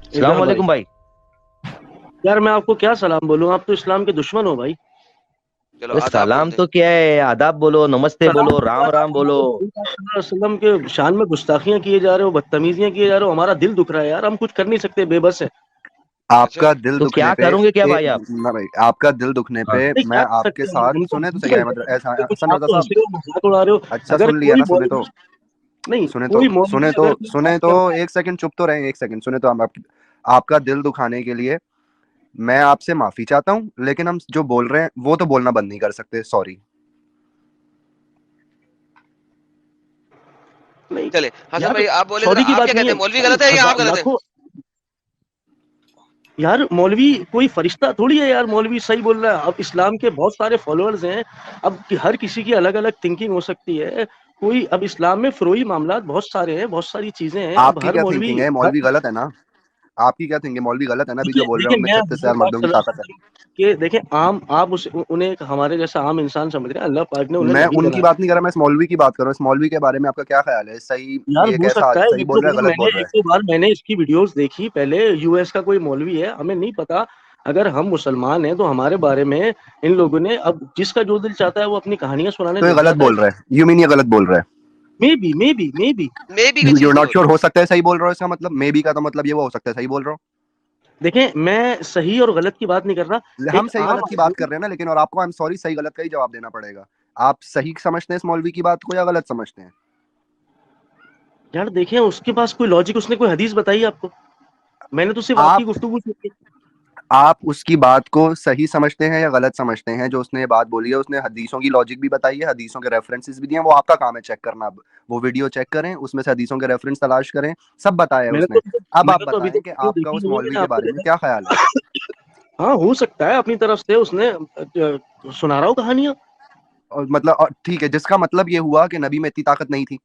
السلام علیکم بھائی. یار میں آپ کو کیا سلام بولوں, آپ تو اسلام کے دشمن ہو بھائی. سلام تو کیا ہے, آداب بولو, نمستے بولو, رام رام بولو. وسلم کے شان میں گستاخیاں کیے جا رہے ہو, بدتمیزیاں کیے جا رہے ہو, ہمارا دل دکھ رہا ہے یار, ہم کچھ کر نہیں سکتے, بے بس ہے. آپ کا دل تو دکھنے کیا پہ کروں گے کیا بھائی آپ؟ نہ بھائی, آپ کا دل دکھنے پہ میں آپ کے ساتھ سنیں تو صحیح ہے, مطلب ایسا حسن رضا صاحب, اچھا سن لیا نا, سنیں تو ایک سیکنڈ چپ تو رہیں, ایک سیکنڈ سنیں تو. آپ کا دل دکھانے کے لیے میں آپ سے معافی چاہتا ہوں, لیکن ہم جو بول رہے ہیں وہ تو بولنا بند نہیں کر سکتے. سوری. چلے حسن بھائی آپ بولے, آپ کیا کہتے ہیں, مولوی غلط ہے یا آپ غلط ہیں؟ یار مولوی کوئی فرشتہ تھوڑی ہے یار, مولوی صحیح بول رہا ہے. اب اسلام کے بہت سارے فالوورز ہیں, اب ہر کسی کی الگ الگ تھنکنگ ہو سکتی ہے. کوئی اب اسلام میں فروئی معاملات بہت سارے ہیں, بہت ساری چیزیں ہیں. آپ اب کی ہر کیا مولوی تھنکنگ ہے, مولوی غلط ہے نا؟ آپ کی کیا تھنکنگ, مولوی غلط ہے نا؟ ابھی جو بول رہے ہیں ان میں 36,000 مردوں کی طاقت ہے. کہ دیکھیں عام آپ انہیں ہمارے جیسا عام انسان سمجھ رہے ہیں, اللہ پاک نے انہیں میں نبی ان کی بنایا. بات نہیں کر رہا, میں اس مولوی کی بات کر رہا ہوں. اس مولوی کے بارے میں آپ کا کیا خیال ہے؟ صحیح یار یہ ہو کیسا, سکتا ہے, صحیح بول رہا ہے, غلط بول رہا میں ہے؟ نے ایک دو بار میں نے اس کی ویڈیوز دیکھی. پہلے یو ایس کا کوئی مولوی ہے, ہمیں نہیں پتا. اگر ہم مسلمان ہیں تو ہمارے بارے میں ان لوگوں نے, اب جس کا جو دل چاہتا ہے وہ اپنی کہانیاں سنانے تو یہ لگ غلط جاتا ہے. بول رہا ہے, یو مین یہ غلط بول رہا ہے؟ مے بی چیز یو نہیں ناٹ ہو شیور, رہی. ہو سکتا ہے صحیح بول رہا ہوں, اس کا مطلب مے بی کا تو مطلب یہ وہ ہو سکتا ہے صحیح بول رہا ہوں. دیکھیں میں صحیح اور غلط کی بات نہیں کر رہا. ہم ایک صحیح عام غلط کی بات کر رہے ہیں نا, لیکن اور آپ کو سوری صحیح غلط کا ہی جواب دینا پڑے گا. آپ صحیح سمجھتے ہیں اس مولوی کی بات کو یا غلط سمجھتے ہیں؟ یار دیکھیں اس کے پاس کوئی لاجک, اس نے کوئی حدیث بتائی آپ کو؟ میں نے تو صرف آپ کی گفتگو سنی. آپ اس کی بات کو صحیح سمجھتے ہیں یا غلط سمجھتے ہیں؟ جو اس نے یہ بات بولی ہے, اس نے حدیثوں کی لاجک بھی بتائی ہے, حدیثوں کے ریفرنسز بھی دیے ہیں, وہ آپ کا کام ہے چیک کرنا. وہ ویڈیو چیک کریں, اس میں سے حدیثوں کے ریفرنس تلاش کریں, سب بتایا ہے اس نے. اب آپ بتائیں کہ آپ کا اس مولوی کے بارے میں کیا خیال ہے؟ ہاں ہو سکتا ہے اپنی طرف سے اس نے سنا رہا ہو کہانیاں. اور مطلب ٹھیک ہے, جس کا مطلب یہ ہوا کہ نبی میں اتنی طاقت نہیں تھی.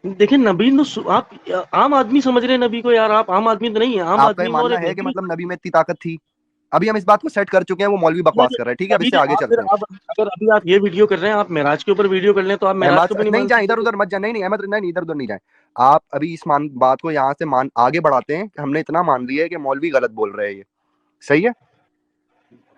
دیکھیں نبی آپ عام آدمی سمجھ رہے ہیں نبی کو, یار آپ عام آدمی تو نہیں ہے. عام آپ کا یہ آدمی اور ماننا ایک ہے کہ نبی. مطلب نبی میں اتنی طاقت تھی؟ ابھی ہم اس بات کو سیٹ کر چکے ہیں, وہ مولوی بکواس کر رہے ہیں, ٹھیک ہے, اب اس سے آگے چلتے ہیں. اگر ابھی آپ یہ ویڈیو کر رہے ہیں, آپ معراج کے اوپر ویڈیو کر لیں تو آپ معراج کو بھی نہیں نہیں مان جائیں سکتے. ادھر ادھر مت جائیں, نہیں احمد, نہیں ادھر ادھر نہیں جائیں. آپ ابھی اس بات کو یہاں سے آگے بڑھاتے ہیں کہ ہم نے اتنا مان لیا ہے کہ مولوی غلط بول رہے ہیں, یہ صحیح ہے.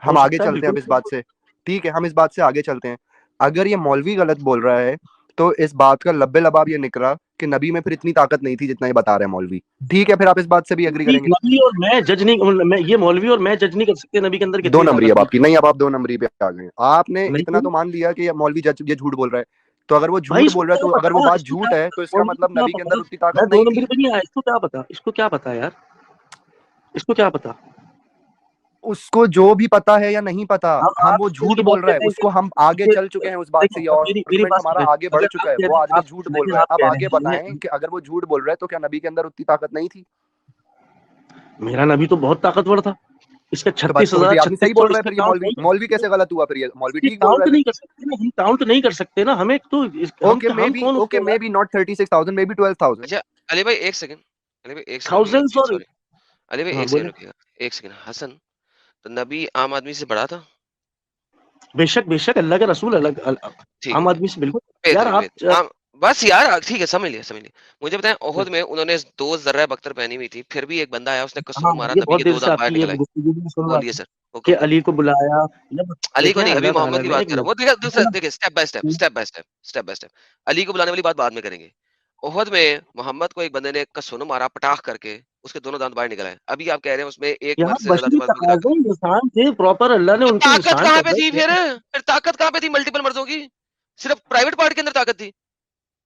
ہم آگے چلتے ہیں اب اس بات سے, ٹھیک ہے, ہم اس بات سے آگے چلتے ہیں. اگر یہ مولوی غلط بول رہا ہے تو اس بات کا لبے لباب یہ نکلا کہ نبی میں پھر اتنی طاقت نہیں تھی جتنا یہ بتا رہے ہیں مولوی. ٹھیک ہے, پھر آپ اس بات سے بھی ایگری کریں گے؟ مولوی اور میں جج نہیں, یہ مولوی اور میں جج نہیں کر سکتے نبی کے اندر دو کتنی نمبری طاقت اب تھی. آپ کی, نہیں اب آپ دو نمبری پہ آ گئے. آپ نے اتنا تو مان لیا کہ یہ مولوی یہ جھوٹ بول رہا ہے, تو اگر وہ بھائی جھوٹ اس کو بول رہا ہے, کیا تو اگر وہ پتا, بات اس کو جھوٹ ہے تو اس کا مولوی کو مطلب کیا نبی کے پتا. اندر اتنی میں طاقت دو نہیں تھی. نمبر پہ نہیں آیا, اس کو کیا پتا, اس کو کیا پتا یار, اس کو کیا پتا. اس کو جو بھی پتا ہے یا نہیں پتا, ہم وہ جھوٹ بول رہا ہے, اس کو ہم آگے چل چکے ہیں اس بات سے, اور میری آرگومنٹ بات ہمارا سنیں. آگے بڑھ اگر چکا ہے. آپ کہہ وہ رہے ہیں, آدمی جھوٹ بول رہا ہے. اب آگے ہیں بتائیں کہ اگر وہ جھوٹ بول رہا ہے تو کیا نبی کے اندر اتنی طاقت نہیں تھی؟ میرا نبی تو بہت طاقتور تھا. اس کا تو بس 36,000 پھر آپ صحیح بول 3600 رہے اس ہیں. کا پھر یہ کاؤنٹ مولوی کیسے غلط ہوا؟ پھر یہ مولوی ٹھیک بول رہا کاؤنٹ ہے. نہیں کر سکتے نا, ہم کاؤنٹ نہیں کر سکتے نا, ہمیں تو okay may be not 36,000, may be 12,000. اچھا علی بھائی ایک سیکنڈ, علی بھائی ایک سیکنڈ رکیے, تھاؤزینڈ. سوری علی بھائی ایک سیکنڈ رکیے گا, ایک سیکنڈ. حسن تو نبی عام آدمی سے بڑا تھا؟ بے شک اللہ کے رسول الگ ٹھیک عام ہے, آدمی سے بالکل. یار بہترین آپ بہترین. ہاں بس یار ٹھیک ہے, سمجھ لیا. مجھے بتائیں احد میں انہوں نے 2 ذرہ بختر پہنی ہوئی تھی, پھر بھی ایک بندہ آیا, اس نے ہاں کسور مارا, یہ نبی بہت کے دیر 2 سے دانت آپ باہر کی یہ نکل آئے. گفتگو میں سن رہا بولیے تھا سر, حکم کہ فرمائیں. علی کو بلایا. علی کو دیکھیں نہیں, ابھی اللہ محمد تعالیٰ کی نے بات کر رہا ہوں. وہ دیکھیں اسٹیپ بائی اسٹیپ. علی کو بلانے والی بات بعد میں کریں گے. احد میں محمد کو ایک بندے نے کسون مارا پٹاخ کر کے, اس کے 2 دانت باہر نکل آئے. ابھی آپ کہہ رہے ہیں اس میں ایک یہاں مرد سے زیادہ بشری مضبوط گرا کر. تقاضے انسان تھے پراپر, اللہ نے ان کو طاقت انسان کہاں پہ پیدا تھی کیا. پھر طاقت کہاں پہ تھی ملٹیپل مردوں کی؟ صرف پرائیویٹ پارٹ کے اندر طاقت تھی,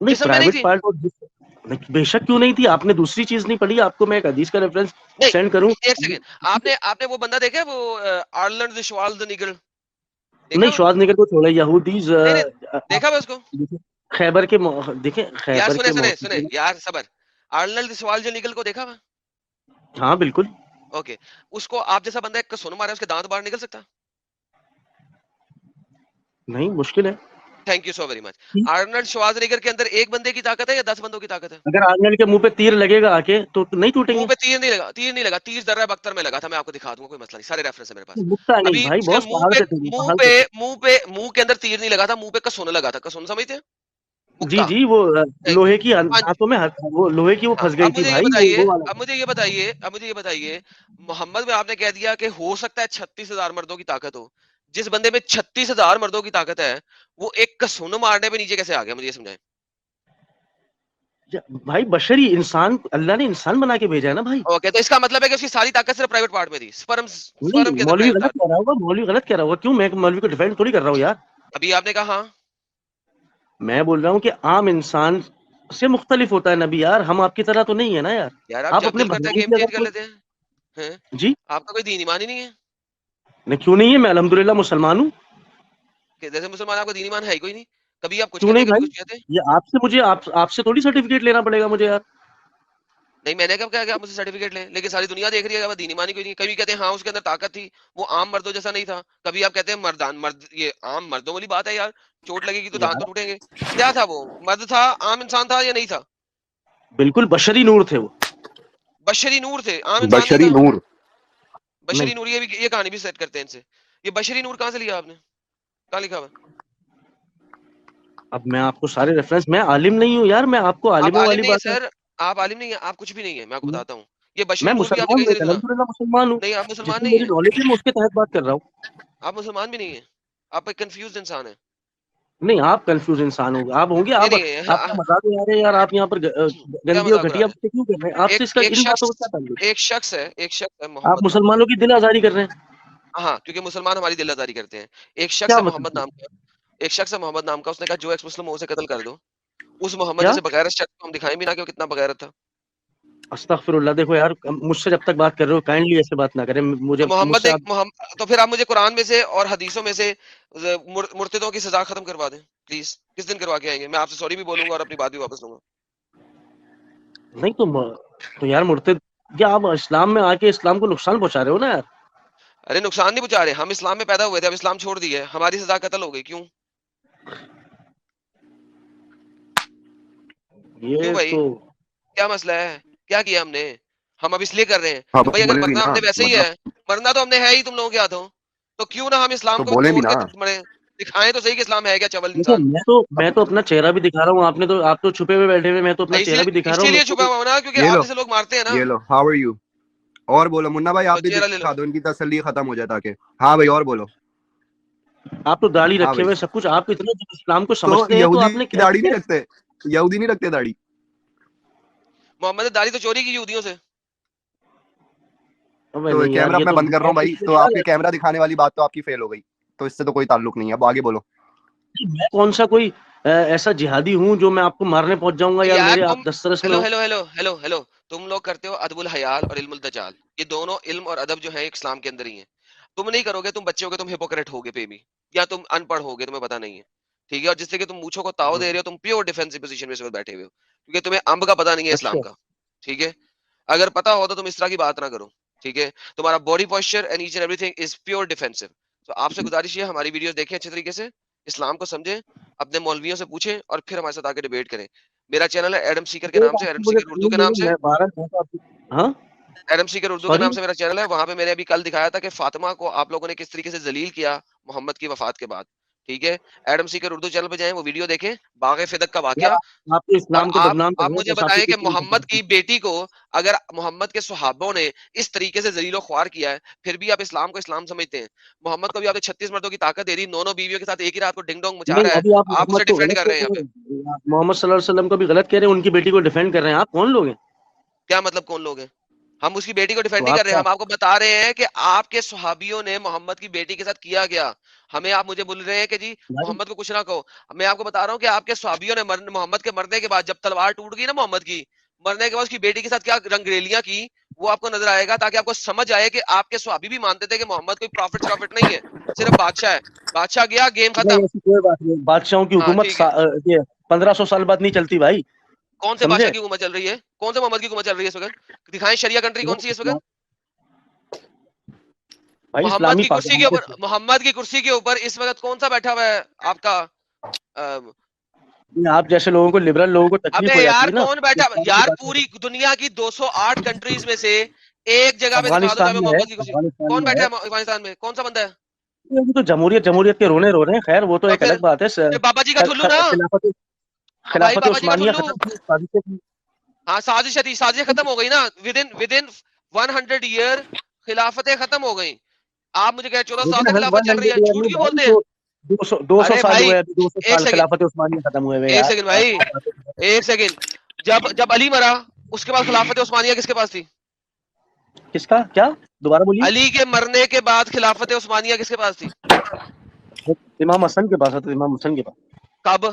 نہیں جسم میں نہیں پرائیویٹ تھی. پارٹ بے شک کیوں نہیں تھی. آپ نے دوسری چیز نہیں پڑھی, آپ کو میں ایک حدیث کا ریفرنس نہیں سینڈ کروں. ایک سیکنڈ, آپ نے وہ بندہ دیکھا, وہ آرلینڈ شوالز نیگل دیکھا نہیں ہوا؟ شواز نگر کو چھوڑے, یہودیز نہیں دیکھا ہوا اس کو خیبر کے دیکھیں یار, خیبر کے سنے یار, صبر. آرلینڈ شوالز نیگل کو دیکھا ہوا؟ ہاں بالکل. اوکے, اس کو آپ جیسا بندہ ایک سن مارا, اس کے دانت باہر نکل سکتا؟ نہیں مشکل ہے. Thank you so very much. Arnold Schwarzenegger کے اندر ایک بندے کی طاقت ہے یا 10 بندوں کی طاقت ہے؟ اگر آرنلڈ کے منہ پہ تیر لگے گا آ کے تو نہیں ٹوٹیں منہ گے. پہ تیر نہیں لگا, تیر ذرہ بختر میں لگا تھا, میں آپ کو دکھا دوں گا, کوئی مسئلہ نہیں, سارے ریفرنس ہے میرے پاس. مکتا نہیں ابھی بھائی, اس کے بہت پہاڑ پہ تھے, پہاڑ پہ تھے. منہ کے اندر تیر نہیں لگا تھا, منہ پہ کسون لگا تھا. کسون سمجھتے ہیں؟ जी मुक्का जी, वो लोहे की पांच हाथों में वो लोहे की वो हाँ, फंस गई अब थी मुझे ये भाई, बताइए वो वाला। अब मुझे ये बताइए मोहम्मद में आपने कह दिया कि हो सकता है 36,000 मर्दों की ताकत हो। जिस बंदे में 36,000 मर्दों की ताकत है, वो एक कसून मारने पे नीचे कैसे आ गया? मुझे ये समझाएं। भाई बशरी इंसान, अल्लाह ने इंसान बना के भेजा है ना भाई। ओके, तो इसका मतलब है कि उसकी सारी ताकत सिर्फ प्राइवेट पार्ट में थी, स्पर्म नहीं, स्पर्म के अंदर मौलवी प्राइवेट गलत था। कह रहा होगा, मौलवी गलत कह रहा होगा। क्यों, मैं मौलवी को डिफेंड थोड़ी कर रहा हूँ यार। अभी आपने कहा हाँ, मैं बोल रहा हूँ कि आम इंसान से मुख्तलिफ होता है नबी यार, हम आपकी तरह तो नहीं है ना यार। यार आप आप जब अपने दिल करता है भगवान गेम की चेंज अगर कर कोई, लेते हैं। हैं? जी, आपका कोई दीन ईमान ही नहीं है नहीं क्यों नहीं है, मैं अल्हम्दुलिल्लाह मुसलमान हूँ। कि जैसे मुसलमान आपका दीन ईमान है ही कोई नहीं। कभी आप कुछ क्यों कहते नहीं हैं, कभी भाई, कुछ कहते हैं। ये आपसे मुझे आपसे थोड़ी सर्टिफिकेट लेना पड़ेगा मुझे यार। नहीं, मैंने कब कहा कि आप मुझसे सर्टिफिकेट लें, लेकिन सारी दुनिया देख रही है कि दीन ईमान ही कोई नहीं। कभी कहते हैं हाँ उसके अंदर ताकत थी, वो आम मर्दों जैसा नहीं था। कभी आप कहते हैं मर्द, ये आम मर्दों वाली बात है यार, चोट लगेगी तो दांत यार तो टूटेंगे। क्या था वो, मर्द था, आम इंसान था या नहीं था? बिल्कुल बशरी नूर थे वो। बशरी नूर थे, आम इंसान नहीं बशरी था। नूर। नहीं, बशरी नूर, ये कहानी भी सेट करते हैं इनसे। ये बशरी नूर कहाँ से लिया आपने, कहाँ लिखा हुआ? अब मैं आपको सारे रेफरेंस, मैं आलिम नहीं हूँ यार, मैं आपको आप आलिमों आलिम वाली नहीं है बात है। सर, आप आलिम नहीं है, आप कुछ भी नहीं है, मैं आपको बताता हूँ। ये मैं बशरी नूर भी आपने मुसलमान कहीं हूँ, से नहीं सुना। अल्हम्दुलिल्लाह मुसलमान हूँ। नहीं, आप मुसलमान जितनी नहीं मेरी है, नॉलेज है मैं उसके तहत बात कर रहा हूँ। आप मुसलमान भी नहीं है, आप एक कंफ्यूज इंसान है। नहीं, आप कंफ्यूज इंसान होंगे, आप होंगे, नहीं आप नहीं आपका मजाक उड़ा रहे हैं यार, आप यहाँ पर क्या गंदी और मजाक उड़ा घटिया रहे बातें क्यों कर रहे हैं? हैं? आपसे इसका एक इन बातों का शख्स, क्या ताल्लुक? एक शख्स है आप मोहम्मद नाम का। मुसलमानों की दिल आजारी कर रहे हैं, हाँ, क्योंकि मुसलमान हमारी दिलदारी करते हैं। एक शख्स क्या है मोहम्मद मतलब? नाम का, एक शख्स है मोहम्मद नाम का, उसने कहा जो एक्स मुस्लिम हो उसे कत्ल कर दो। उस मोहम्मद क्या? जैसे बगैरत शख्स को हम दिखाएं भी ना कि वो कितना बगैरत था। अस्तगफिरुल्लाह। देखो यार, मुझसे जब तक बात कर रहे हो काइंडली ऐसे बात ना करें, तो मुझे मोहम्मद मुझसे ने आप। तो फिर आप मुझे कुरान में से और हदीसों में से मुर्तदों की सजा खत्म करवा दें प्लीज। किस दिन करवा के आएंगे? मैं आपसे सॉरी भी बोलूंगा और अपनी बात भी वापस लूंगा। नहीं तो यार मुर्तिद, क्या आप इस्लाम में आके इस्लाम को नुकसान पहुंचा रहे हो ना यार। अरे नुकसान नहीं पहुंचा रहे, हम इस्लाम में पैदा हुए थे, अब इस्लाम छोड़ दिए, हमारी सजा कत्ल हो गई, क्यों? क्यों ये भाई, तो क्या मसला है? क्या किया हमने? हम अब इसलिए कर रहे हैं हाँ कि भाई अगर बोले भी मरना ना, हमने वैसे ही मतलब है, मरना तो हमने है ही तुम लोगों के हाथों, तो क्यों ना हम इस्लाम तो को भी बोले भी तोड़ ना। के मरे, दिखाएं तो सही कि इस्लाम है क्या चवल देखो, इंसान। मैं तो अपना चेहरा भी दिखा रहा हूँ, आपने तो, आप तो छुपे हुए बैठे हुए, मैं तो अपना चेहरा इसीलिए भी दिखा रहा हूँ इसीलिए मेरे को छुपा भी। हुआ हूं ना, क्योंकि ये आप लो, जैसे लोग मारते हैं ना। ये लो, हाउ आर यू। और बोलो मुन्ना भाई, आप तो भी चेहरा ले लो। दिखा दो, इनकी तसल्ली खत्म हो जाए ताकि। हाँ भाई, और बोलो। आप तो दाढ़ी हाँ रखे भाई, हुए सब कुछ, आप इतना जब इस्लाम को तो समझते हैं तो यहूदी आपने क्या दाढ़ी नहीं किया? रखते? यहूदी नहीं रखते दाढ़ी? मोहम्मद ने दाढ़ी तो चोरी की यहूदियों से। अबे तो नहीं यार, कैमरा ये मैं तो बंद कर रहा हूँ भाई, तो यार, आपके कैमरा दिखाने वाली बात तो आपकी फेल हो गई, तो इससे तो कोई ताल्लुक नहीं है। अब आगे बोलो। मैं कौन सा कोई ऐसा जिहादी हूँ जो मैं आपको मारने पहुंच जाऊंगा यार, यार मेरे आप तुम, दस्तरस में हेलो हो। हेलो हेलो हेलो हेलो, तुम लोग करते हो अदबुल हयाल और इल्मुल दजाल, ये दोनों इल्म और अदब जो है इस्लाम के अंदर ही है। तुम नहीं करोगे, तुम बच्चे होगे, तुम हिपोक्रेट होगे पे भी, या तुम अनपढ़ होगे, तुम्हें पता नहीं है। ठीक है, और जिससे कि तुम मूछों को ताव दे रहे हो, तुम प्योर डिफेंसिव पोजीशन में इस वक्त बैठे हुए हो, क्योंकि तुम्हें अंब का पता नहीं है इस्लाम अच्छा, का। ठीक है, अगर पता हो तो तुम इस तरह की बात ना करो। ठीक है, तुम्हारा body posture and each and everything is pure defensive. तो आपसे गुजारिश है, हमारी वीडियोस देखें अच्छे तरीके से, इस्लाम को समझें, अपने मौलवियों से पूछें और फिर हमारे साथ आके डिबेट करें। मेरा चैनल है एडम सीकर के एक नाम से, एडम आपने मुझे सीकर उर्दू तालीम के दी नाम है, से, मैं 12 हाँ, एडम सीकर उर्दू के सॉरी। नाम से मेरा चैनल है। वहां पे मैंने अभी कल दिखाया था कि फातिमा को आप लोगों ने किस तरीके से जलील किया मोहम्मद की वफात के बाद। ठीक है, एडम सीकर उर्दू चैनल पे जाएं, वो वीडियो देखें, बागे फिदक का वाकया। आप तो और इस्लाम को बदनाम कर आप रहे हो, मुझे बस आपको बताएं कि कुछ नहीं मोहम्मद पता। की बेटी को अगर मोहम्मद के सुहाबों ने इस तरीके से जलीलो ख्वार किया है, फिर भी आप इस्लाम को इस्लाम समझते हैं। मोहम्मद को भी आपने 36 मर्दों की ताकत दे दी, 9 बीवियों के साथ एक ही रात को डिंग डोंग मचा नहीं, रहा है, अभी आप आप मोहम्मद उसे को डिफेंड गलत कर कह रहे हैं यहाँ रहे पे। हैं, आप मोहम्मद सल्लल्लाहु अलैहि वसल्लम को भी गलत कह रहे हैं, उनकी बेटी को डिफेंड कर रहे हैं, आप कौन लोग हैं? क्या मतलब कौन लोग हैं? हम उसकी बेटी को डिफेंड तो नहीं आप कर रहे हैं, क्या? हम आपको बता रहे हैं कि आपके सुहाबियों ने मोहम्मद की बेटी के साथ किया गया। हमें आप मुझे बोल रहे हैं कि जी भाई, मोहम्मद को कुछ ना कहो। मैं आपको बता रहा हूँ कि आपके सुहाबियों ने मोहम्मद के मरने के बाद, जब तलवार टूट गई ना मोहम्मद की, मरने के बाद उसकी बेटी के साथ क्या रंगरेलियां की, वो आपको नजर आएगा, ताकि आपको समझ आए कि आपके सुहाबी भी मानते थे कि मोहम्मद कोई प्रॉफिट नहीं है, सिर्फ बादशाह है। बादशाह गया, गेम नहीं खत्म। ऐसी कोई बात नहीं, बादशाहों की हाँ हुकूमत ठीक है, ये 1500 साल बाद नहीं चलती भाई, कौन से बादशाह समझे? की हुकूमत चल रही है? कौन से मोहम्मद की हुकूमत चल रही है इस वक्त? दिखाएं शरिया कंट्री कौन सी है इस वक्त? भाई इस्लामी मोहम्मद की कुर्सी के ऊपर इस वक्त कौन सा बैठा हुआ है आपका? आप जैसे लोगों को, लिबरल लोगों को तकलीफ अबे हो जाती यार है ना कौन बैठा? इस्लाम की यार बात पूरी दुनिया की 208 कंट्रीज में से एक जगह पे दिखा दो जहाँ पे मोहम्मद की कुर्सी। अफगानिस्तान कौन में बैठा है। है अफगानिस्तान में? कौन सा बंदा है? ये तो जमहूरियत जमहूरियत के रोने रो रहे हैं, खैर वो तो और एक अलग बात है। फिर बाबा जी का ठुल्लू ना, खिलाफत बाबा जी मैं उस्मानिया सुन लूं? खत्म थी, साजिशें थी। हाँ साजिश खत्म हो गई ना, विद इन 100 ईयर खिलाफतें खत्म हो गई। आप मुझे कह 14 साल लेकिन से खिलाफत चल रही 100 है, ईयर झूठ नहीं क्यों भाई, बोलते हैं? 200 अरे साल भाई हुए, अभी 200 एक साल सेकंड, खिलाफत उस्मानिया खत्म हुए हुए एक यार। सेकंड भाई, एक सेकंड। जब जब अली मरा उसके बाद खिलाफत उस्मानिया किसके पास थी? किसका क्या, दोबारा बोलिए। अली के मरने के बाद खिलाफत उस्मानिया किसके पास थी? इमाम हसन के पास, इमाम हसन के पास कब?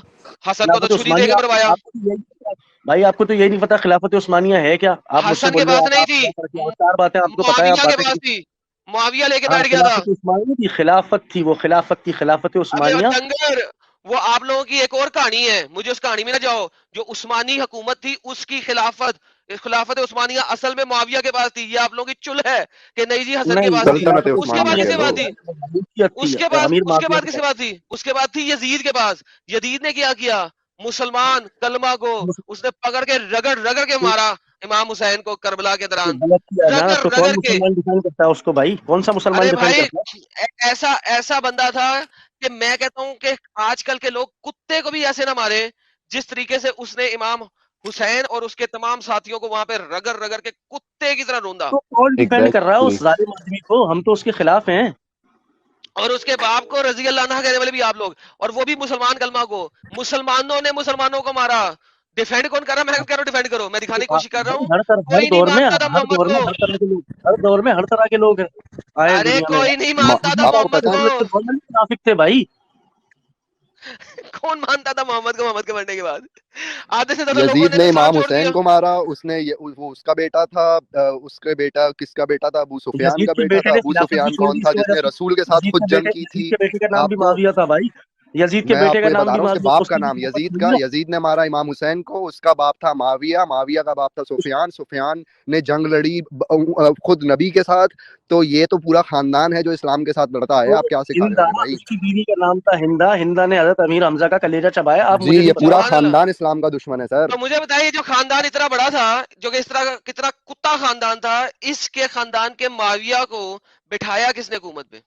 हसन को तो खिलाफत छुरी दे के उस्मानिया। मरवाया। आपको तो यही पता है। भाई आपको तो यही नहीं पता खिलाफत उस्मानिया है क्या? आप मुझसे हसन के बोल रहे पास हो नहीं आप थी, आप 4 बातें आपको पता है, आप मुआविया के बातें पास करिए। थी, मुआविया लेके हाँ बैठ गया था। खिलाफत उस्मानिया थी, खिलाफत थी, वो खिलाफत थी, खिलाफत अबे उस्मानिया। डंगर, वो आप लोगों की एक और कहानी है, मुझे उस कहानी में ना जाओ। जो उस्मानी हुकूमत थी उसकी खिलाफत, खिलाफत उस्मानिया असल में मुआविया के पास थी। ये आप लोगों की चुल है कि नहीं जी हसन के नहीं, पास वो थी। सल्तनत खिलाफत उसके बाद उस्मानिया उस्मानिया कह किसके लो। पास थी? थी, अमीर उसके माविया बाद के किसके पास। पास थी? उसके बाद थी यजीद के पास। यजीद ने क्या किया? मुसलमान कलमा को उसने पकड़ के रगड़ रगड़ के तो मारा इमाम हुसैन को करबला के दौरान, गलत किया ना, रगड़ तो कौन रगड़ के। मुसलमान डिफाइन करता है उसको भाई? कौन सा मुसलमान अरे डिफाइन भाई करता है? ऐसा ऐसा बंदा था कि मैं कहता हूं कि आजकल के लोग कुत्ते को भी ऐसे ना मारे जिस तरीके से उसने इमाम हुसैन और उसके तमाम साथियों को वहां पे रगड़ रगड़ के कुत्ते की तरह रोंदा। तो कौन डिफेंड कर रहा है एग्जैक्टली उस जालिम आदमी को? हम तो उसके खिलाफ हैं। और उसके बाप को रजी अल्लाह अन्हा कहने वाले भी आप लोग, और वो भी मुसलमान कलमा को। मुसलमानों ने मुसलमानों को मारा। डिफेंड कौन कर रहा है? मैं कह रहा हूं डिफेंड करो, मैं दिखाने की कोशिश कर रहा भाई हूँ। हर कोई नहीं दौर में, मानता था मोहम्मद को। हर तरह के लोग, हर दौर में हर तरह के लोग आए हैं अरे दुनिया में कोई यार। नहीं मानता था आपको मोहम्मद पता है को। मुनाफिक थे भाई। कौन मानता था मोहम्मद के मरने के बाद? आधे से ज्यादा लोगों यजीद ने ने तो इस्लाम इमाम छोड़ हुसैन दिया। को मारा, उसने वो उसका बेटा था, उसके बेटा किसका बेटा था? अबू सुफियान यजीद का के बेटा बेटे था। ने अबू खिलाफत भी सुफियान छोड़ दी कौन था इसकी वजह जिसने से। रसूल के साथ खुद जंग की यजीद थी? के बेटे का नाम भी आपको माविया था भाई। यजीद के मैं बेटे का आपको ये नाम बता भी रहा हूँ उसके माविया, बाप का उसकी भी नाम खिलाफत यजीद हुई का, है। यजीद ने मारा इमाम हुसैन को, उसका बाप था माविया, माविया का बाप था सुफियान, सुफियान ने जंग लड़ी खुद नबी के साथ। तो ये तो पूरा खानदान है जो इस्लाम के साथ लड़ता है। तो आप क्या सिखा रहे हो हिंदा, हमें भाई? उसकी बीवी का नाम था हिंदा। हिंदा ने हजरत अमीर हमजा का कलेजा चबाया। आप जी मुझे नहीं ये बता। पूरा सुभान अल्लाह। खानदान इस्लाम का दुश्मन है सर। तो मुझे बताइए, जो खानदान इतना बड़ा था, जो कि इस तरह का कितना कुत्ता खानदान था, इसके खानदान के माविया को बिठाया किसने हुकूमत पे?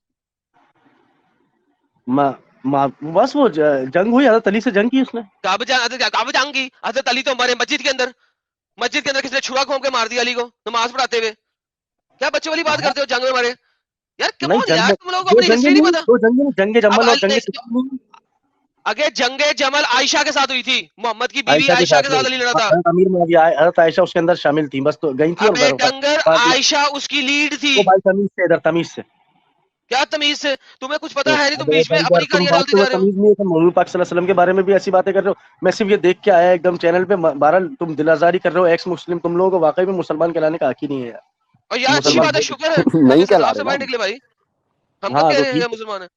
बस वो जंग हुई, हजरत अली से जंग की उसने। काबा जंग की? हजरत अली तो हमारे मस्जिद के अंदर, मस्जिद के अंदर किसने छुरा घोंप के मार दिया अली को नमाज पढ़ाते हुए? क्या बच्चों वाली बात हाँ, करते हो जंग में मारे? यार कम नहीं ऑन जंग यार, में तुम लोगों को दो अपनी जंगे हिस्ट्री नहीं नहीं, पता। दो जंगे नहीं, जंगे अब जमल और जंगे सिप्पी नहीं। अगे जंगे जमल आयशा के साथ हुई थी, मोहम्मद की बीवी आयशा के आयशा साथ के नहीं। साथ अली लड़ा था। हजरत अमीर मुआविया, हजरत आयशा उसके अंदर शामिल थी, बस तो गई थी और अबे घर डंगर, बाकी आयशा उसकी लीड थी। वो भाई तमीज से, इधर तमीज से। क्या तमीज से? तुम्हें कुछ पता तो है नहीं, तुम अबे बीच में भाई यार, अपनी तुम कहानियां बात डालते तो जा रहे हो। तमीज नहीं है, तुम नबी पाक सल्लल्लाहु अलैहि वसल्लम के बारे में भी ऐसी बातें कर रहे हो। मैं सिर्फ ये देख के आया एकदम चैनल पे, बहरहाल तुम दिल आजारी कर रहे हो एक्स मुस्लिम। तुम लोगों को वाकई में मुसलमान कहलाने का हक ही नहीं है यार। और यार अच्छी मुसलमान बात है, शुक्र है हम नहीं जैसे कहला साफ रहे से ना बाहर हम। निकले भाई। हम कब हाँ कह तो रहे हैं ठीक हम मुसलमान है?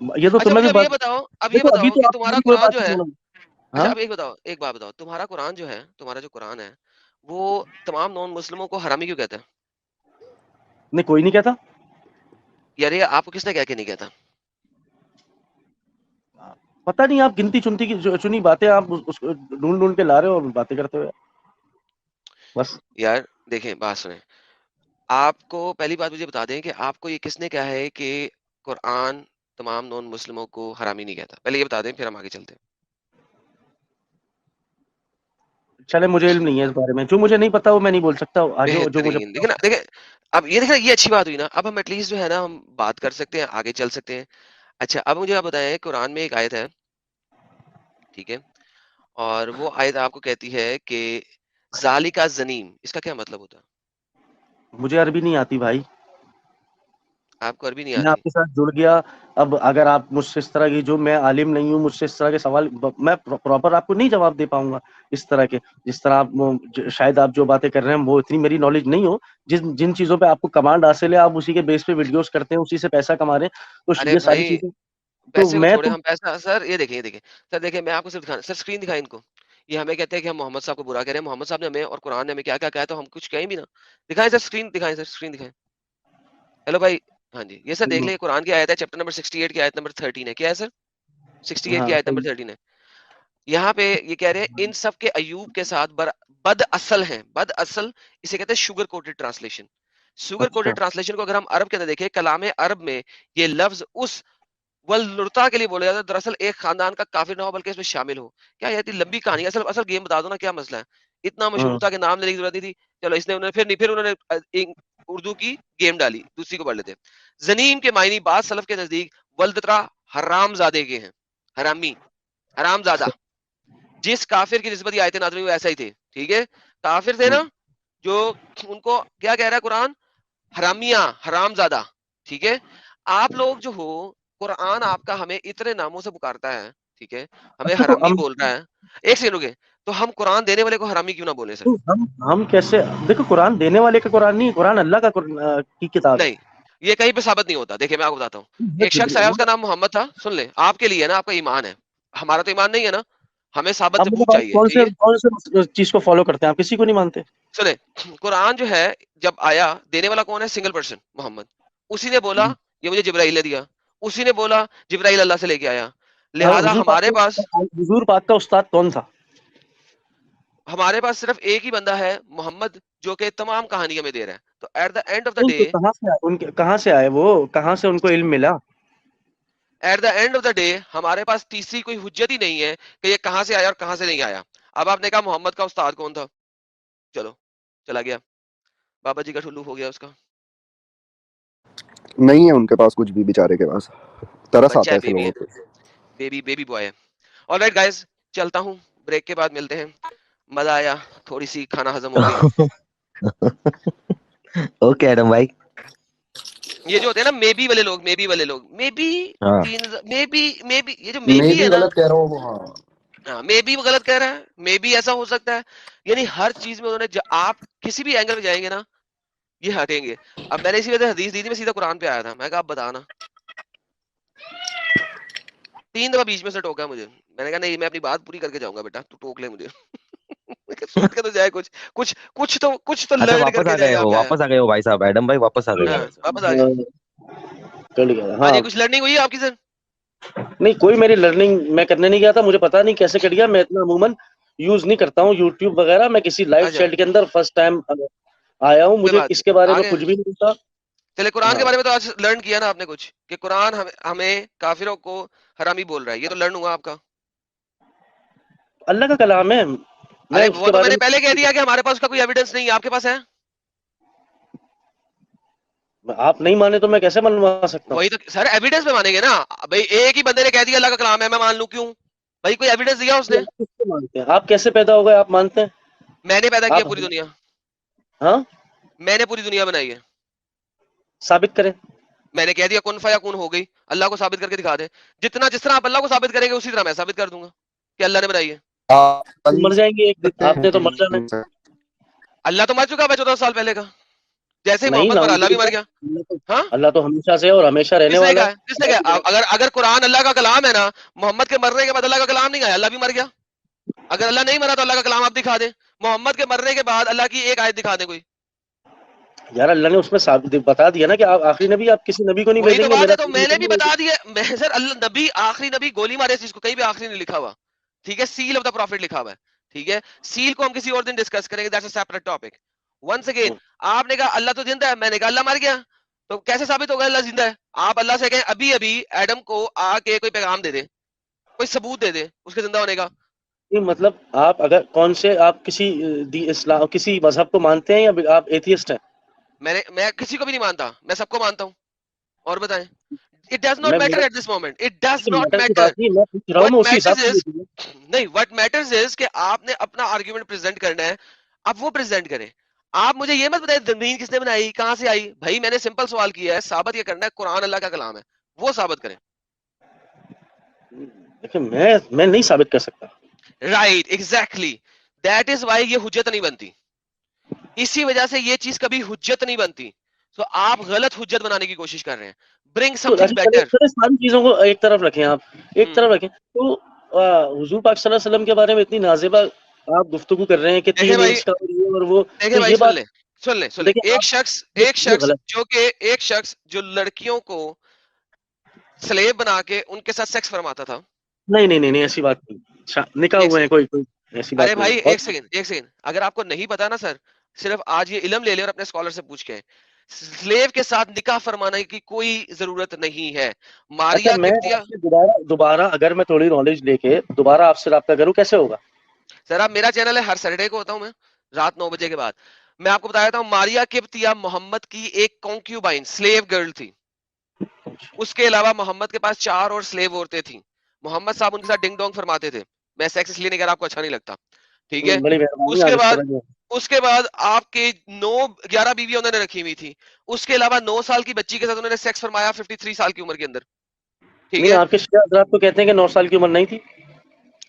है, ये तो अच्छा तुम्हें मुझे भी अब ये बात। बताओ, अब ये देखो अभी बताओ तो कि आप तुम्हारा मेरी कोई कुरान बात जो नहीं है, सुनो। अच्छा हाँ अब एक बात बताओ, तुम्हारा कुरान जो है, तुम्हारा जो कुरान है, वो तमाम नॉन मुस्लिमों को हरामी क्यों कहता है? नहीं, कोई नहीं कहता। यार ये आपको किसने कह के नहीं कहता? पता नहीं, आप गिनती चुनती की चुनी बातें आप उसको ढूंढ ढूंढ के ला रहे हो और बातें करते हो यार। बस यार देखें, बात सुने। आपको पहली बात मुझे बता दें कि आपको ये किसने कहा है कि कुरान तमाम नॉन मुस्लिमों को हरामी नहीं कहता? पहले ये बता दें, फिर हम आगे चलते हैं। चले, मुझे इल्म नहीं है इस बारे में। जो मुझे नहीं पता वो मैं नहीं बोल सकता, आगे जो मुझे बेहतरीन, पता देखे हो। ना, देखे अब ये, देखा ये अच्छी बात हुई ना। अब हम एटलीस्ट जो है ना, हम बात कर सकते हैं, आगे चल सकते हैं। अच्छा अब मुझे आप बताएं, कुरान में एक आयत है, ठीक है, और वो आयत आपको कहती है कि जालिका जनीम, इसका क्या मतलब होता है? मुझे अरबी नहीं आती भाई। आपको अरबी नहीं मैं आती? आपके साथ जुड़ गया। अब अगर आप मुझसे इस तरह की, जो मैं आलिम नहीं हूँ, मुझसे इस तरह के सवाल मैं प्रॉपर आपको नहीं जवाब दे पाऊंगा इस तरह के, जिस तरह आप शायद आप जो बातें कर रहे हैं वो इतनी मेरी नॉलेज नहीं हो। जिन चीजों पे आपको कमांड हासिल है, आप उसी के बेस पे वीडियोस करते हैं, उसी से पैसा कमा रहे हैं, तो अरे ये सारी भाई चीजें तो पैसे को मैं छोड़े, तो हम पैसा, सर ये देखिए, ये देखिए सर, देखिए मैं आपको सिर्फ दिखाना, सर स्क्रीन दिखाएं इनको। ये हमें कहते हैं कि हम मोहम्मद साहब को बुरा कह रहे हैं, मोहम्मद साहब ने हमें और कुरान ने हमें क्या क्या कहा है, तो हम कुछ कहें भी ना। दिखाएं सर स्क्रीन, दिखाएं सर स्क्रीन दिखाएं। हेलो भाई, हाँ जी, ये सर देख लिए, कुरान की आयत है, चैप्टर नंबर 68 की आयत नंबर 13 है। क्या है सर? 68 की हाँ आयत नंबर 13 है। यहाँ पे ये कह रहे हैं, इन सब के अयूब के साथ बद असल हैं। बद असल इसे कहते हैं शुगर कोटेड ट्रांसलेशन। शुगर अच्छा कोटेड ट्रांसलेशन को अगर हम अरब के अंदर देखें, कलाम अरब में ये लफ्ज उस वलुरता के लिए बोला जाता है, दरअसल एक खानदान का काफिर ना हो बल्कि इसमें शामिल हो। क्या ये इतनी लंबी कहानी है? असल गेम बता दो ना, क्या मसला है? इतना मशहूर था कि नाम लेने की जरूरत नहीं थी। चलो इसने उन्होंने फिर उन्होंने उर्दू की गेम डाली, दूसरी को पढ़ लेते। जनीम के मायनी बाद सलफ के नजदीक वल्दतरा हरामजादे के हैं, हरामी, हरामजादा। जिस काफिर की निस्बत आयतें नाज़िल हुई वो ऐसा ही थे, ठीक है? काफिर थे ना, जो उनको क्या कह रहा है कुरान? हरामिया, हरामजादा, ठीक है? आप लोग जो हो, कुरान आपका हमें इतने नामों से पुकारता है, ठीक है? हमें अच्छा, तो हरामी बोल रहा है। एक सेकंड रुके, तो हम कुरान देने वाले को हरामी क्यों ना बोले सर? हम कैसे, देखो कुरान देने वाले का कुरान नहीं, कुरान अल्लाह का की किताब है। नहीं, ये कहीं पे साबित नहीं होता। देखिए मैं आपको बताता हूँ। एक शख्स आया, उसका नाम मोहम्मद था। सुन ले, आपके लिए है ना, आपका ईमान है, हमारा तो ईमान नहीं है ना, हमें साबित आप सबूत चाहिए, ठीक है? कौन से चीज को फॉलो करते हैं? आप किसी को नहीं मानते? सुने, कुरान जो है जब आया, देने वाला कौन है? Single person, Mohammad. उसी ने बोला ये मुझे जिब्राइल ने दिया, उसी ने बोला जिब्राइल अल्लाह से लेके आया। लिहाजा हुजूर पाक का उस्ताद कौन था? हमारे पास सिर्फ एक ही बंदा है, मोहम्मद, जो कि तमाम कहानी हमें दे रहा है। तो at the end of the day, कहाँ से आए वो? कहाँ से उनको इल्म मिला? At the end of the day हमारे पास तीसरी कोई हुज्जत ही नहीं है कि ये कहाँ से आया और कहाँ से नहीं आया। अब आपने कहा मोहम्मद का उस्ताद कौन था, चलो चला गया, बाबा जी का ठुल्लू हो गया उसका। नहीं है उनके पास कुछ भी, बेचारे के पास तरस आता है ऐसे लोगों पे। बेबी बॉय है। ऑलराइट गाइस, चलता हूँ, ब्रेक के बाद मिलते हैं। मजा आया, थोड़ी सी खाना हजम हो गई। ओके एडम भाई। ये जो होते हैं ना मेबी वाले लोग, मेबी हाँ। मेबी ये जो मेबी है ना, गलत कह रहा हूँ वो, हाँ मे भी गलत कह रहा है, मे भी ऐसा हो सकता है, यानी हर चीज में उन्होंने आप किसी भी एंगल में जाएंगे ना, ये हटेंगे। अब मैंने इसी वजह से हदीस दी थी, मैं सीधा कुरान पे आया था। मैं कहा आप बताना, 3 दफा बीच में से टोका मुझे। मैंने कहा नहीं, मैं अपनी बात पूरी करके जाऊंगा बेटा, तू टोक ले मुझे। सोच के तो जाए, कुछ तो अच्छा, लर्न वापस करके आ जाए गए यहाँ हो, पे आया। वापस आ गए हो भाई साहब, एडम भाई वापस आ गए हो। वापस आ गया। चल गया। हाँ जी, हाँ, कुछ लर्निंग हुई है आपकी सर? नहीं कोई मेरी लर्निंग मैं करने नहीं गया था, मुझे पता नहीं कैसे कट गया। मैं इतना अमूमन यूज नहीं करता हूँ यूट्यूब वगैरह। मैं किसी लाइव अच्छा, चैट के अंदर फर्स्ट टाइम आया हूँ, कोई मुझे बात नहीं, इसके बारे में आगे कुछ भी नहीं पता। चले। कुरान के हाँ, बारे में तो आज लर्न किया ना आपने कुछ, कि कुरान हमें काफिरों को हरामी बोल रहा है, ये तो लर्न हुआ आपका। अल्लाह का कलाम है। मैं अरे वो उसके तो बारे मैंने में, पहले कह दिया कि हमारे पास उसका कोई एविडेंस नहीं है, आपके पास है? आप नहीं माने तो मैं कैसे मनवा सकता हूँ? वही तो सर, एविडेंस पे मानेंगे ना भाई। एक ही बंदे ने कह दिया अल्लाह का कलाम है, मैं मान लूं क्यों भाई? कोई एविडेंस दिया उसने? आप किसको मानते हैं? आप कैसे पैदा हो गए? आप मानते हैं? मैंने पैदा किया आप, पूरी दुनिया, हाँ, मैंने पूरी दुनिया बनाई है। साबित करें। मैंने कह दिया कुन फया कुन हो गई, अल्लाह को साबित करके दिखा दे। जिस तरह आप अल्लाह को साबित करेंगे उसी तरह मैं साबित कर दूंगा कि अल्लाह ने बनाई है। तो मर जाएंगे एक दिन, आपने तो मर जाना है। अल्लाह तो मर चुका है 14 साल पहले का, जैसे ही नहीं, मोहम्मद मरा अल्लाह भी मर गया। हाँ, अल्लाह तो हमेशा से और हमेशा रहने किसने वाला कहा? किसने कहा? अगर कुरान अल्लाह का कलाम है ना, मोहम्मद के मरने के बाद अल्लाह का कलाम नहीं आया, अल्लाह भी मर गया। अगर अल्लाह नहीं मरा तो अल्लाह का कलाम आप दिखा दे, मोहम्मद के मरने के बाद अल्लाह की एक आयत दिखा दे कोई। यार अल्लाह ने उसमें बता दिया ना कि आप आखिरी नबी, आप किसी नबी को नहीं वही तो भेजेंगे। बात मेरा है, तो मैंने भी बता दिया। मैं सर अल्लाह नबी, आखिरी नबी गोली मारे, इसको कहीं भी आखिरी नहीं लिखा हुआ, ठीक है? सील ऑफ द प्रॉफिट लिखा हुआ है, ठीक है? सील को हम किसी और दिन डिस्कस करेंगे, that's a separate topic. Once again, आपने कहा अल्लाह तो जिंदा है, मैंने कहा अल्लाह मर गया, तो कैसे साबित होगा अल्लाह जिंदा है? आप अल्लाह से कहें अभी अभी एडम को आके कोई पैगाम दे दे, कोई सबूत दे दे उसके जिंदा होने का। नहीं, मतलब आप अगर कौन से, आप किसी इस्लाम किसी मजहब को मानते हैं या आप एथियस्ट हैं? मैं किसी को भी नहीं मानता, मैं सबको मानता हूँ। और बताएं, it does not मैं matter मेरा at this moment, it does किसी not मैटर की matter। बात नहीं, मैं पूछ रहा हूँ, what मैं उसी हिसाब matters से is पूछ नहीं, what matters is कि आपने अपना आर्गुमेंट प्रेजेंट करना है, आप वो प्रेजेंट करें। आप मुझे ये मत बताएं जमीन किसने बनाई, कहां से आई। भाई मैंने सिंपल सवाल किया है, साबित ये करना है कुरान अल्लाह का कलाम है, वो साबित करें। देखिए, मैं नहीं साबित कर सकता। Right, exactly, that is why ये हुज्जत नहीं बनती। इसी वजह से ये चीज कभी हुज्जत नहीं बनती। तो आप गलत हुज्जत बनाने की कोशिश कर रहे हैं। ब्रिंग तो समथिंग बेटर। सारी चीजों को एक तरफ रखें, आप एक तरफ रखें। तो हुजूर पाक सल्लल्लाहु अलैहि वसल्लम के बारे में इतनी नाज़िबा आप गुफ्तगू कर रहे हैं कि देखे 3 भाई, इंच का और ये और वो, देखे तो भाई, ये सुन बात ले, सुन ले, सुन ले। देखिए एक आप, शख्स ये गलत। एक शख्स जो लड़कियों को स्लेव बना के उनके साथ सेक्स फरमाता था। नहीं नहीं नहीं नहीं, ऐसी बात नहीं। निकाह एक हुए हैं, सेकंड, कोई ऐसी अरे बात नहीं भाई है। और एक सेकंड, अगर आपको नहीं पता ना सर, सिर्फ आज ये इल्म ले ले और अपने स्कॉलर से पूछ के आए। स्लेव के साथ निकाह फरमाने की कोई जरूरत नहीं है। अच्छा, मारिया मैं किप्तिया, आपसे दोबारा अगर मैं थोड़ी नॉलेज लेके दोबारा आपसे राब्ता करूं, कैसे होगा? सर आप, मेरा चैनल है, हर सैटरडे को होता हूं मैं रात 9 बजे के बाद। मैं आपको बता देता हूं, मारिया किप्तिया मोहम्मद की एक कॉन्क्यूबाइन स्लेव गर्ल थी। उसके अलावा मोहम्मद के पास 4 और स्लेव औरतें थी। मोहम्मद साहब उनके साथ डिंग डोंग फरमाते थे। मैं सेक्स इसलिए नहीं कह रहा, आपको अच्छा नहीं लगता, ठीक है। बड़ी मेहरबानी, उसके आगे बाद समझ में। उसके बाद आपके 11 बीवियां उन्होंने रखी हुई थी। उसके अलावा 9 साल की बच्ची के साथ उन्होंने सेक्स फरमाया 53 साल की उम्र के अंदर, ठीक नहीं, है। आपके शिया हज़रात तो कहते हैं कि 9 साल की उम्र नहीं थी।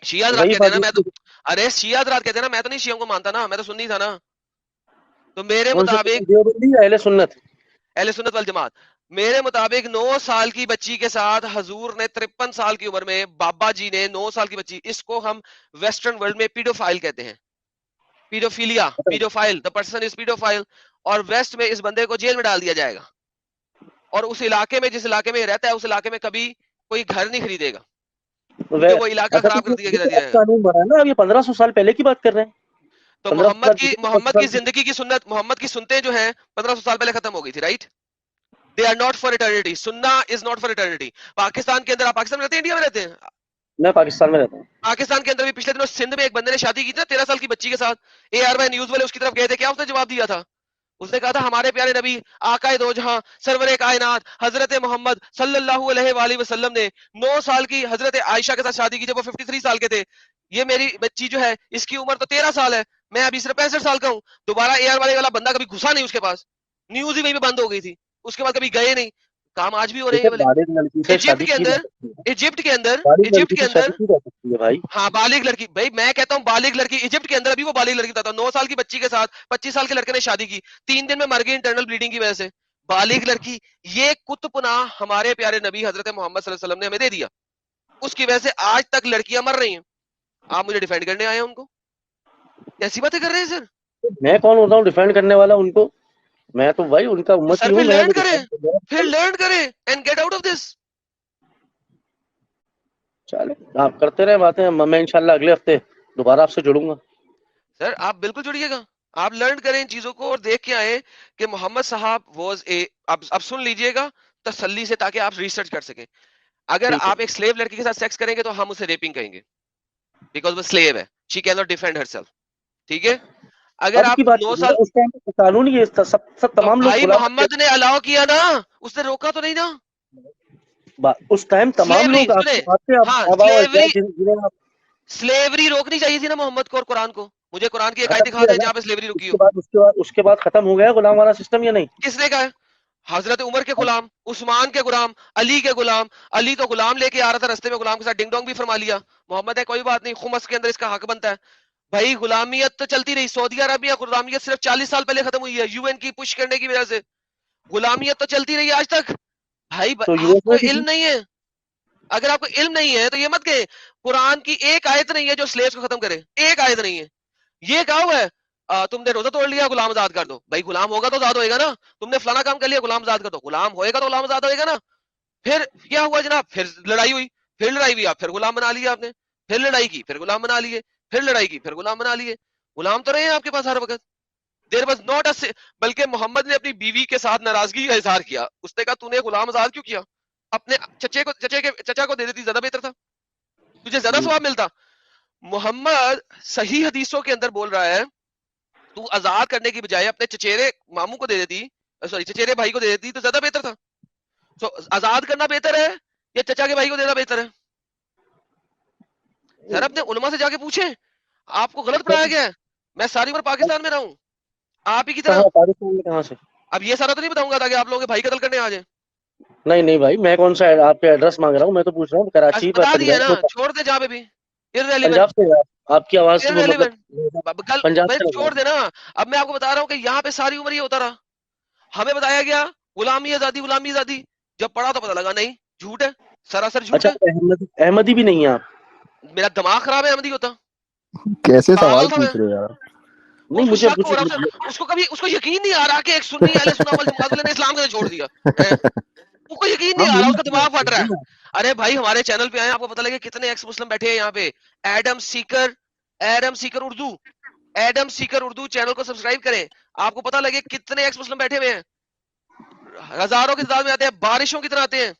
शिया हज़रात वही कहते हैं ना, बात मैं तो, अरे शिया हज़रात कहते हैं ना, मैं तो नहीं शियों को मानता ना, मैं तो सुन्नी था ना। तो मेरे कौन से मुताबिक देवबंदी या अहले सुन्नत? अहले सुन्नत वल जमात, मेरे मुताबिक 9 साल की बच्ची के साथ हजूर ने 53 साल की उम्र में, बाबा जी ने 9 साल की बच्ची, इसको हम वेस्टर्न वर्ल्ड में पीडोफाइल कहते हैं, paedophilia, paedophile, the person is paedophile. और वेस्ट में इस बंदे को जेल में डाल दिया जाएगा, और उस इलाके में, जिस इलाके में रहता है, उस इलाके में कभी कोई घर नहीं खरीदेगा, क्योंकि वो इलाका अच्छा, खराब कर तो दिया ये तो अब जाएगा। कानून बना है ना, अब ये 1500 साल पहले की बात कर रहे हैं। तो 1500 साल पीछे, 1500 मोहम्मद की साल जिंदगी की सुन्नत, मोहम्मद की सुनते जो हैं 1500 साल पहले खत्म हो गई थी, right. They are not for eternity, सुन्ना is not for eternity. Pakistan के अंदर, आप पाकिस्तान में रहते हैं, इंडिया में रहते हैं? मैं पाकिस्तान में रहता हूँ। पाकिस्तान के अंदर भी पिछले दिनों सिंध में एक बंदे ने शादी की थी ना 13 साल की बच्ची के साथ। ARY न्यूज वाले उसकी तरफ गए थे, क्या उसने जवाब दिया था? उसने कहा था, हमारे प्यारे नबी आकाए दो जहां सरवरे कायनात हजरत मोहम्मद सल्लल्लाहु अलैहि वसल्लम ने 9 साल की हजरत आयशा के साथ शादी की, जब वो 53 साल के थे। ये मेरी बच्ची जो है, इसकी उम्र तो 13 साल है, मैं अभी सिर्फ 65 साल का हूँ। दोबारा ARY वाला बंदा कभी घुसा नहीं उसके पास, न्यूज ही वहीं पे बंद हो गई थी, उसके बाद कभी गए नहीं। काम आज भी हो रहे हैं देखिए, ये वाले। बालिग लड़की से इजिप्ट शादी के की जा अंदर, सकती है। इजिप्ट के अंदर, बालिग इजिप्ट लड़की के से शादी अंदर, की जा सकती है भाई। हाँ बालिग लड़की, भाई मैं कहता हूँ बालिग लड़की इजिप्ट के अंदर, अभी वो बालिग लड़की बताता हूँ, 9 साल की बच्ची के साथ 25 साल के लड़के ने शादी की, 3 दिन में मर गई इंटरनल ब्लीडिंग की वजह से। बालिग लड़की, ये कुतुपना हमारे प्यारे नबी हजरत मोहम्मद सल्लल्लाहु अलैहि वसल्लम ने हमें दे दिया, उसकी वजह से आज तक लड़कियां मर रही हैं। आप मुझे डिफेंड करने आए हैं उनको? ऐसी बातें कर रहे हैं सर। मैं कौन होता हूँ डिफेंड करने वाला उनको? मैं तो भाई उनका तो उम्मती सर हूँ, फिर मैं लर्न तो करें, डिफेंड कर फिर रहा हूँ। लर्न करें and get out of this. चले, आप करते रहे बातें, मैं इंशाल्लाह अगले हफ्ते दोबारा आपसे जुड़ूंगा। सर आप बिल्कुल जुड़िएगा, आप लर्न करें इन चीजों को और देख के आए कि मोहम्मद साहब वाज ए, अब सुन लीजिएगा तसल्ली से, ताकि आप रिसर्च कर सकें। अगर ठीक है। आप एक स्लेव लड़की के साथ सेक्स करेंगे तो हम उसे रेपिंग कहेंगे, बिकॉज वो स्लेव है, she can not defend herself, ठीक है। अगर अब की आप बात 9 कीजिए ना, साल, उस टाइम पे कानून ये सब तो तमाम लोग भाई गुलाम थे। मोहम्मद ने अलाउ किया ना, उसने रोका तो नहीं ना। उस टाइम तमाम स्लेवरी लोग सुने, आपके हाँ आबा और अजदाद जिन्हें आप, स्लेवरी रोकनी चाहिए थी ना मोहम्मद को और कुरान को। मुझे कुरान की एक आयत खत्म दिखा किया दे ना। जहां पे स्लेवरी रुकी हो। उसके बाद खत्म हो गया गुलाम वाला सिस्टम या नहीं? किसने कहा है? हजरत उमर के गुलाम, उस्मान के गुलाम, अली के गुलाम। अली तो गुलाम लेके आ रहा था रास्ते में, गुलाम के साथ डिंग डोंग भी फरमा लिया। मोहम्मद है, कोई बात नहीं, खुमस के अंदर इसका हक बनता है। भाई गुलामियत तो चलती रही, सऊदी अरबिया गुलामियत सिर्फ 40 साल पहले खत्म हुई है, यूएन की पुश करने की वजह से। गुलामियत तो चलती रही आज तक। भाई तो यूएस आपको में भी इल्म थी। नहीं है, अगर आपको इल्म नहीं है तो ये मत कहे कुरान की एक आयत नहीं है जो स्लेव्स को खत्म करे, एक आयत नहीं है। ये कहा हुआ है तुमने रोजा तोड़ लिया गुलाम आजाद कर दो, भाई गुलाम होगा तो आजाद होएगा ना। तुमने फलाना काम कर लिया गुलाम आजाद कर दो, गुलाम होएगा तो गुलाम आजाद होएगा ना। फिर क्या हुआ जनाब, फिर लड़ाई हुई, फिर लड़ाई हुई, आप फिर गुलाम बना लिया आपने, फिर लड़ाई की, फिर गुलाम बना लिए, फिर लड़ाई की, फिर गुलाम बना लिए। गुलाम तो रहे हैं आपके पास हर वक्त। देर वॉज नॉट अ, बल्कि मोहम्मद ने अपनी बीवी के साथ नाराजगी का इजहार किया, उसने कहा तूने गुलाम आजाद क्यों किया, अपने चचा को दे देती, ज्यादा बेहतर था, तुझे ज्यादा सवाब मिलता। मोहम्मद सही हदीसों के अंदर बोल रहा है, तू आजाद करने की बजाय अपने चचेरे मामू को दे देती, सॉरी चचेरे भाई को दे देती तो ज्यादा बेहतर था। तो आजाद करना बेहतर है या चचा के भाई को देना बेहतर है? सर अपने उलमा से जाके पूछे, आपको गलत पढ़ाया गया है। मैं सारी उम्र पाकिस्तान में रहा हूँ आप ही की तरह। कहाँ पाकिस्तान में, कहाँ से? अब ये सारा तो नहीं बताऊंगा ताकि आप लोगों के भाई कत्ल करने आ जाए। नहीं नहीं भाई, मैं कौन सा आपके एड्रेस मांग रहा हूँ? मैं तो पूछ रहा हूँ कराची, बता दिया ना, पंजाब, छोड़ दे जहाँ पे भी, इररेलेवेंट, पंजाब से आपकी आवाज से मतलब इररेलेवेंट। कल पंजाब मैं से लग रहा छोड़ देना। अब मैं आपको बता रहा हूँ कि यहाँ पे सारी उम्र ये होता रहा, हमें बताया गया गुलामी आजादी, गुलामी आजादी, जब पढ़ा तो पता लगा नहीं, झूठ है, सरासर झूठ अच्छा, है। अहमदी भी नहीं है आप? मेरा दिमाग खराब है, अहमदी होता, कैसे सवाल पागल था मैं। पूछ रहे हो यार? नहीं, उसको मुझे शक कुछ हो रहा है, उसको कभी उसको यकीन नहीं आ रहा कि एक सुन्नी अहले सुन्नत वल जमात वाले ने इस्लाम को छोड़ दिया है। उसको यकीन नहीं आ रहा, उसका दिमाग फट रहा है। अरे भाई हमारे चैनल पे आए, आपको पता लगे कितने एक्स मुस्लिम बैठे हैं यहाँ पे। एडम सीकर उर्दू चैनल को सब्सक्राइब करें, आपको पता लगे कितने एक्स मुस्लिम बैठे हुए हैं। ہزاروں کی تعداد میں آتے ہیں، بارشوں کی طرح آتے ہیں.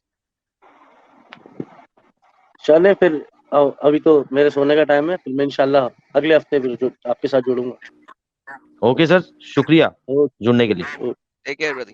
چلے پھر ابھی تو میرے سونے کا ٹائم ہے، پھر میں انشاءاللہ اگلے ہفتے پھر آپ کے ساتھ جڑوں گا. اوکے سر، شکریہ جڑنے کے لیے. اوکے. ٹیک کیئر برادر.